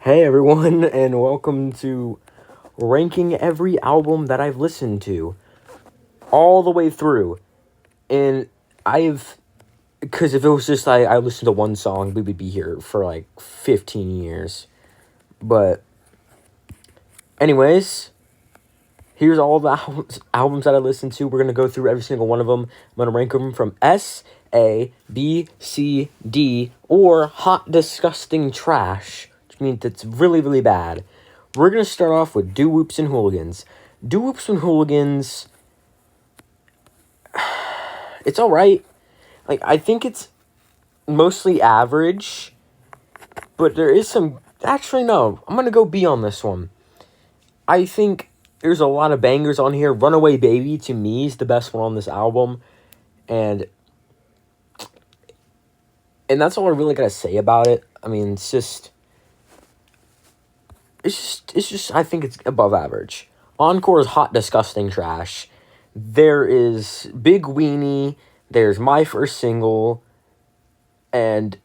Hey everyone, and welcome to ranking every album that I've listened to all the way through. And because if it was just I listened to one song, we would be here for like 15 years. But, anyways, here's all the albums that I listened to. We're going to go through every single one of them. I'm going to rank them from S, A, B, C, D, or hot, disgusting trash, which means it's really, really bad. We're going to start off with Doo Woops and Hooligans. Doo Woops and Hooligans, it's alright. Like, I think it's mostly average, but there is some... Actually, no. I'm going to go B on this one. I think there's a lot of bangers on here. Runaway Baby, to me, is the best one on this album. And that's all I really got to say about it. I mean, it's just, I think it's above average. Encore is hot, disgusting trash. There is Big Weenie, there's My First Single, and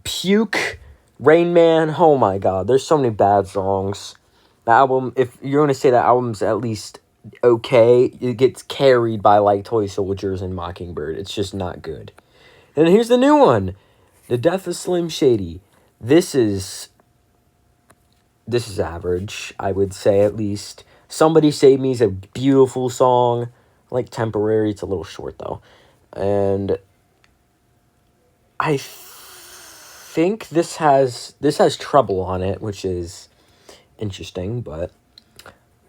Puke, Rain Man. Oh my god, there's so many bad songs. The album, if you're going to say that album's at least okay, it gets carried by like Toy Soldiers and Mockingbird. It's just not good. And here's the new one, The Death of Slim Shady. This is average, I would say, at least. Somebody Save Me is a beautiful song. I like Temporary. It's a little short, though. And I think this has Trouble on it, which is interesting, but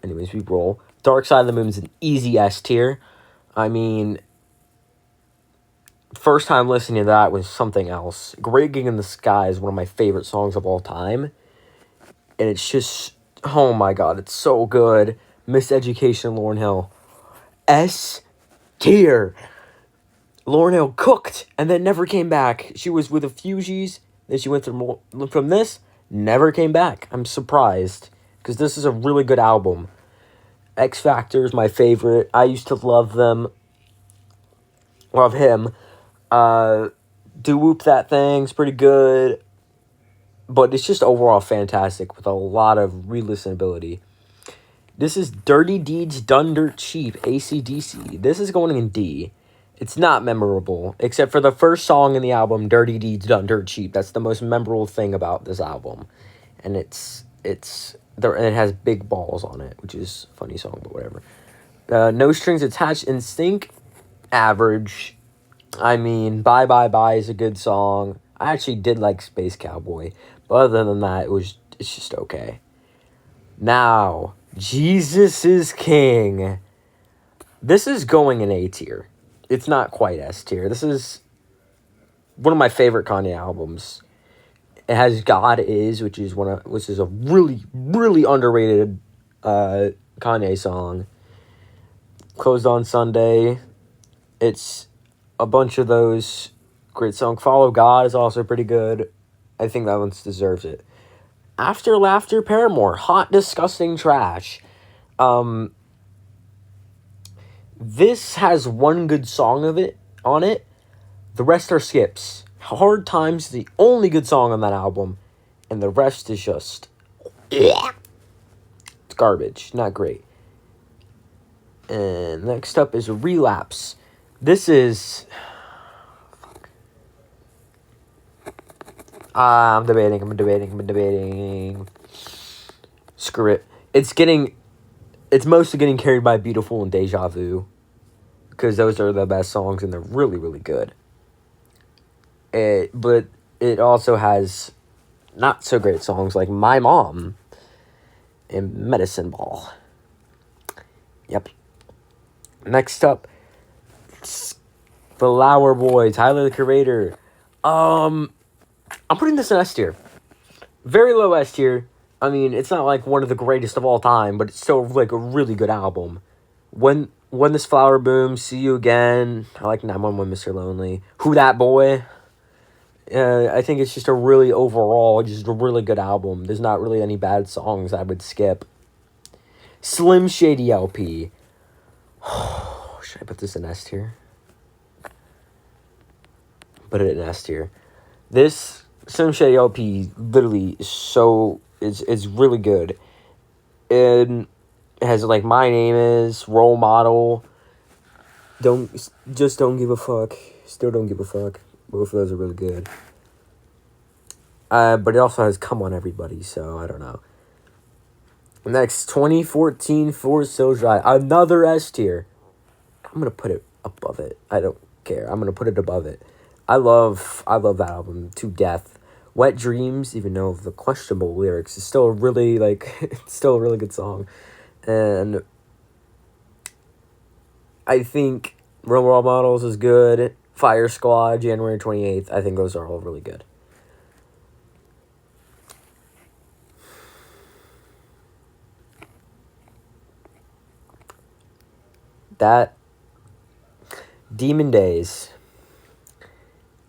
anyways, we roll. Dark Side of the Moon is an easy S tier. I mean, first time listening to that was something else. Great Gig in the Sky is one of my favorite songs of all time. And it's just, oh my god, it's so good. Miseducation, Lauryn Hill. S tier. Lauryn Hill cooked and then never came back. She was with the Fugees. Then she went from this, never came back. I'm surprised, because this is a really good album. X Factor is my favorite. I used to love them. Love him. Do Whoop That Thing's pretty good. But it's just overall fantastic with a lot of re-listenability. This is Dirty Deeds Done Dirt Cheap, AC/DC. This is going in D. It's not memorable, except for the first song in the album, Dirty Deeds Done Dirt Cheap. That's the most memorable thing about this album. And it has Big Balls on it, which is a funny song, but whatever. No Strings Attached, NSYNC, average. I mean, Bye Bye Bye is a good song. I actually did like Space Cowboy. But other than that, it's just okay. Now, Jesus is King. This is going in A tier. It's not quite S tier. This is one of my favorite Kanye albums. It has God Is, which is a really, really underrated Kanye song. Closed on Sunday. It's a bunch of those great songs. Follow God is also pretty good. I think that one deserves it. After Laughter, Paramore. Hot, disgusting trash. This has one good song on it. The rest are skips. Hard Times is the only good song on that album. And the rest is just... It's garbage. Not great. And next up is Relapse. This is... I'm debating. Screw it. It's mostly getting carried by Beautiful and Deja Vu, because those are the best songs and they're really, really good. But it also has not so great songs like My Mom and Medicine Ball. Yep. Next up, Flower Boy, Tyler, the Creator. I'm putting this in S tier. Very low S tier. I mean, it's not like one of the greatest of all time, but it's still like a really good album. When This Flower Blooms, See You Again. I like 911, Mr. Lonely. Who That Boy? I think it's just a really really good album. There's not really any bad songs I would skip. Slim Shady LP. Should I put this in S tier? Put it in S tier. This Slim Shady LP literally is is really good. And it has like My Name Is, Role Model, Don't Give a Fuck, Still Don't Give a Fuck. Both of those are really good. But it also has Come On Everybody, so I don't know. Next, 2014 Forest Hills Drive, another S tier. I'm going to put it above it. I don't care. I'm going to put it above it. I love that album to death. Wet Dreams, even though the questionable lyrics, is still a really, it's still a really good song. And I think Role Models is good. Fire Squad, January 28th. I think those are all really good. That Demon Days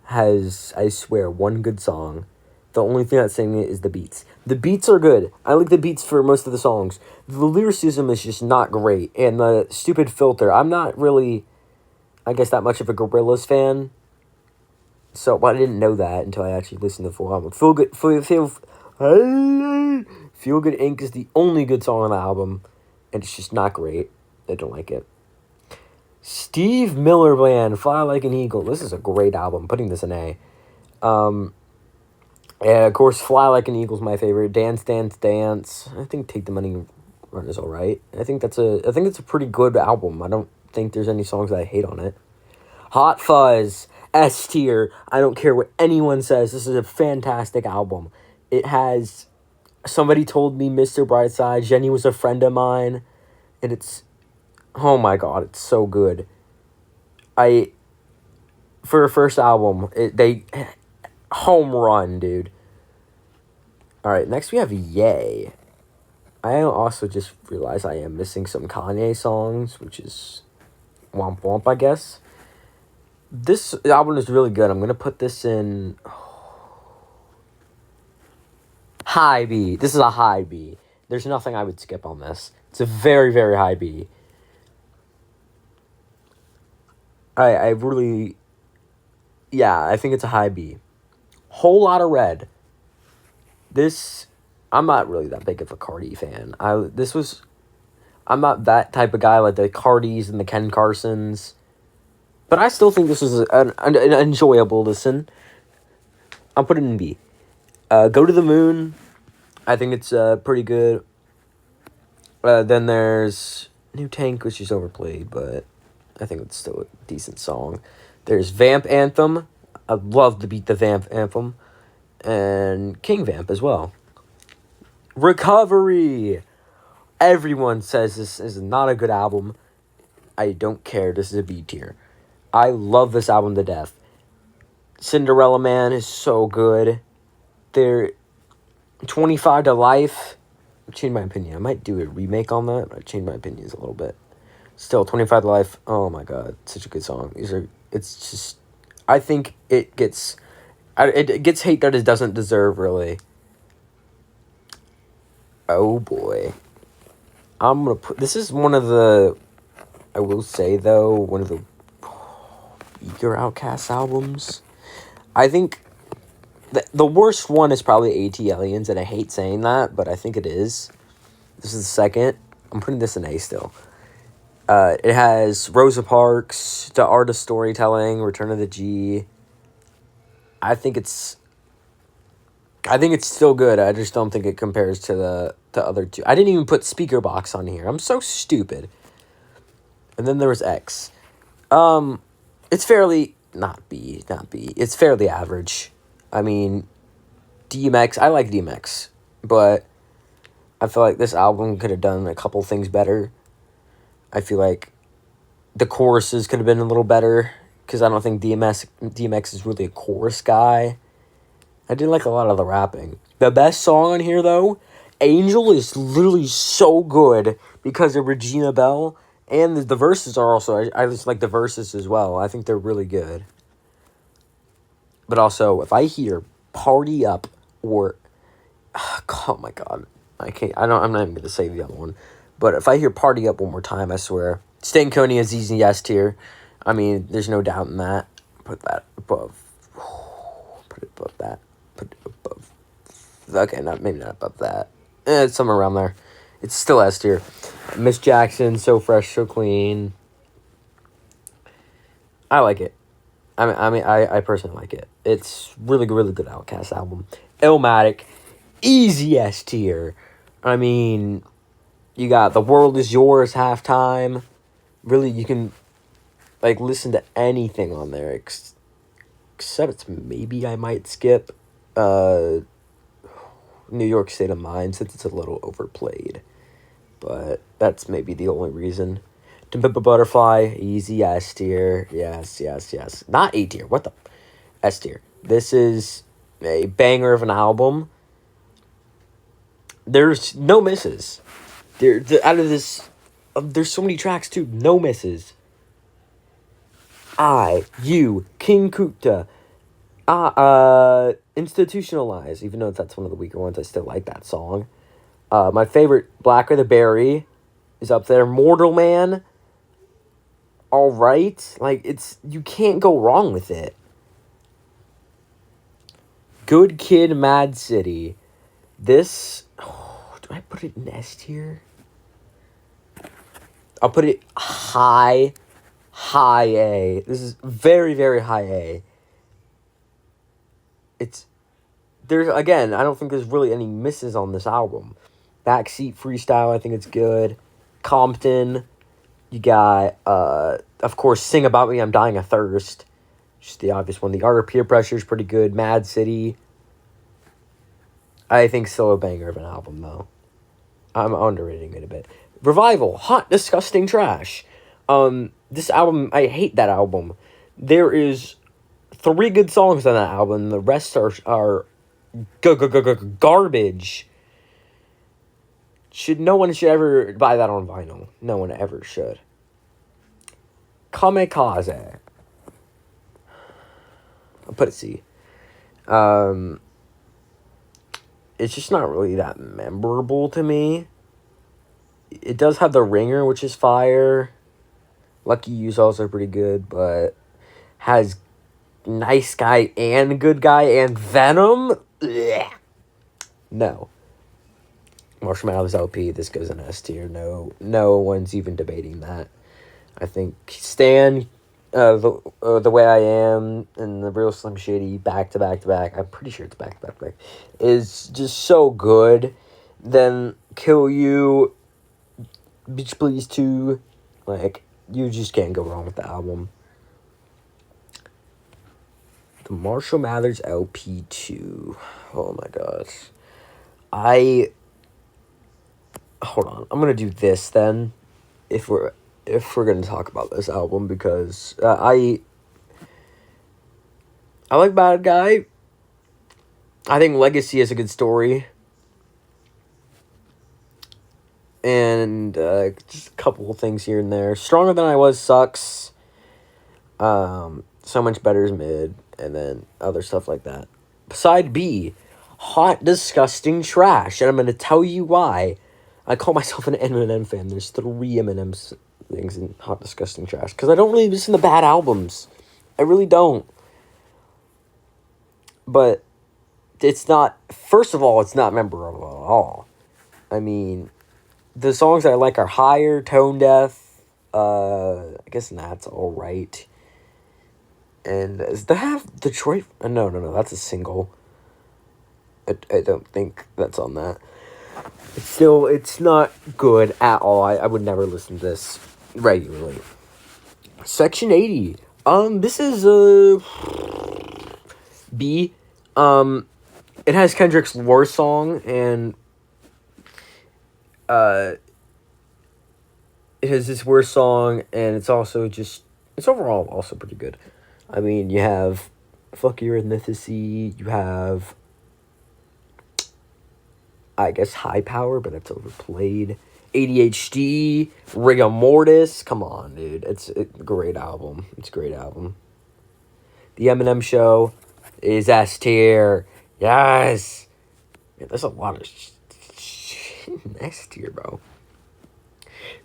has, I swear, one good song. The only thing that's saying it is the beats. The beats are good. I like the beats for most of the songs. The lyricism is just not great. And the stupid filter. I'm not really, I guess, that much of a Gorillaz fan. So I didn't know that until I actually listened to the full album. Feel Good Inc. is the only good song on the album. And it's just not great. I don't like it. Steve Miller Band, Fly Like an Eagle. This is a great album. I'm putting this in A. And of course, Fly Like an Eagle is my favorite. Dance, Dance, Dance. I think Take the Money Run is alright. I think it's a pretty good album. I don't think there's any songs that I hate on it. Hot Fuzz, S tier. I don't care what anyone says. This is a fantastic album. It has Somebody Told Me, Mr. Brightside, Jenny Was a Friend of Mine, and it's, oh my god, it's so good. For a first album, they home run, dude. Alright, next we have Yay. I also just realized I am missing some Kanye songs, which is womp womp, I guess. This album is really good. I'm going to put this in high B. This is a high B. There's nothing I would skip on this. It's a very, very high B. I really, yeah, I think it's a high B. Whole Lot of Red. This, I'm not really that big of a Cardi fan. I'm not that type of guy like the Cardis and the Ken Carsons. But I still think this was an enjoyable listen. I'll put it in B. Go to the Moon. I think it's pretty good. Then there's New Tank, which is overplayed, but I think it's still a decent song. There's Vamp Anthem. I'd love to beat the Vamp Anthem. And King Vamp as well. Recovery. Everyone says this is not a good album. I don't care. This is a B tier. I love this album to death. Cinderella Man is so good. They're 25 to Life. I've changed my opinion. I might do a remake on that, but I changed my opinions a little bit. Still, 25 to Life. Oh my god, such a good song. It's just, I think it gets hate that it doesn't deserve, really. Oh boy. I'm gonna put, this is one of the, I will say though, one of the weaker Outkast albums. I think the worst one is probably AT Aliens, and I hate saying that, but I think it is. This is the second. I'm putting this in A still. It has Rosa Parks, The Art of Storytelling, Return of the G. I think it's still good. I just don't think it compares to the other two. I didn't even put Speaker Box on here. I'm so stupid. And then there was X. It's fairly, not B. It's fairly average. I mean, DMX, I like DMX, but I feel like this album could have done a couple things better. I feel like the choruses could have been a little better, because I don't think DMX is really a chorus guy. I did like a lot of the rapping. The best song on here, though, Angel, is literally so good because of Regina Belle. And the verses are also, I just like the verses as well. I think they're really good. But also, if I hear Party Up or, oh my god, I'm not even going to say the other one. But if I hear Party Up one more time, I swear, Stankonia is easy S tier. I mean, there's no doubt in that. Put that above. Put it above that. Put it above Okay, maybe not above that. It's somewhere around there. It's still S tier. Miss Jackson, So Fresh, So Clean. I like it. I personally like it. It's really good Outkast album. Illmatic, easy S tier. I mean, you got The World Is Yours, Halftime. Really, you can like listen to anything on there except it's maybe I might skip New York State of Mind since it's a little overplayed. But that's maybe the only reason. To Pimp a Butterfly, easy S tier. Yes. Not A tier. What the? S tier. This is a banger of an album. There's no misses. Out of this, there's so many tracks too. No misses. You, King Kuta, Institutionalize. Even though that's one of the weaker ones, I still like that song. My favorite, Blacker the Berry, is up there. Mortal Man. All right, like you can't go wrong with it. Good Kid, Mad City. This, do I put it in S tier? I'll put it high A. This is very high A. There's again, I don't think there's really any misses on this album. Backseat Freestyle, I think it's good. Compton, you got, of course, Sing About Me, I'm Dying of Thirst. Just the obvious one. The Art of Peer Pressure is pretty good. Mad City. I think still a banger of an album, though. I'm underrating it a bit. Revival, Hot Disgusting Trash. This album, I hate that album. There is 3 good songs on that album. The rest are garbage. No one should ever buy that on vinyl. No one ever should. Kamikaze. I'll put it C. It's just not really that memorable to me. It does have The Ringer, which is fire. Lucky You's also pretty good, but has Nice Guy and Good Guy and Venom? Ugh. No. Marshall Mathers LP, this goes in S tier. No one's even debating that. I think Stan, the Way I Am, and The Real Slim Shady back to back. I'm pretty sure it's back to back. Is just so good. Then Kill You, Bitch Please 2, like you just can't go wrong with the album. The Marshall Mathers LP 2. Oh my gosh. Hold on. I'm gonna do this then. If we're gonna talk about this album, because I like Bad Guy. I think Legacy is a good story. And just a couple of things here and there. Stronger Than I Was sucks. So Much Better is mid. And then other stuff like that. Side B, Hot Disgusting Trash. And I'm going to tell you why. I call myself an Eminem fan. There's 3 Eminem things in Hot Disgusting Trash. Because I don't really listen to bad albums. I really don't. But it's not... First of all, it's not memorable at all. I mean, the songs that I like are Higher, Tone Deaf. I guess that's alright. And does that have Detroit? No, that's a single. I don't think that's on that. It's not good at all. I would never listen to this regularly. Section 80. This is a B. It has Kendrick's War Song, and it has this War Song, and it's also it's overall also pretty good. I mean, you have Fuck Your Ethnicity, you have, I guess, High Power, but that's overplayed. ADHD, Rigor Mortis, come on, dude. It's a great album. It's a great album. The Eminem Show is S tier. Yes! Man, there's a lot of shit in S tier, bro.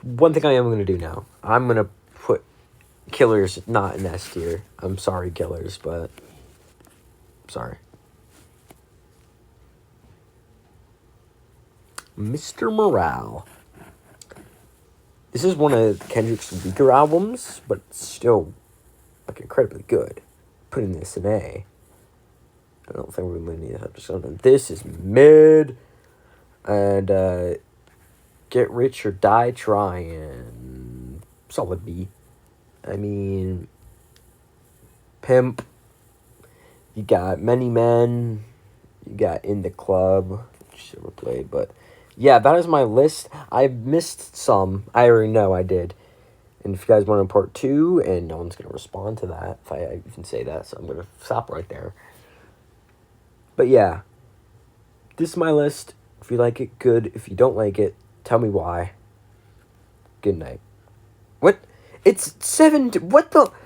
One thing I am going to do now, I'm going to put Killers not in S tier. I'm sorry, Killers, but... Sorry. Mr. Morale. This is one of Kendrick's weaker albums, but still, like, incredibly good. Putting this in A. I don't think we're really need to have to. This is mid. And, Get Rich or Die Trying. Solid B. I mean, Pimp. You got Many Men. You got In the Club, which never played, but yeah, that is my list. I missed some. I already know I did. And if you guys want a part 2, and no one's going to respond to that, if I even say that, so I'm going to stop right there. But yeah, this is my list. If you like it, good. If you don't like it, tell me why. Good night. What? It's 7... What the...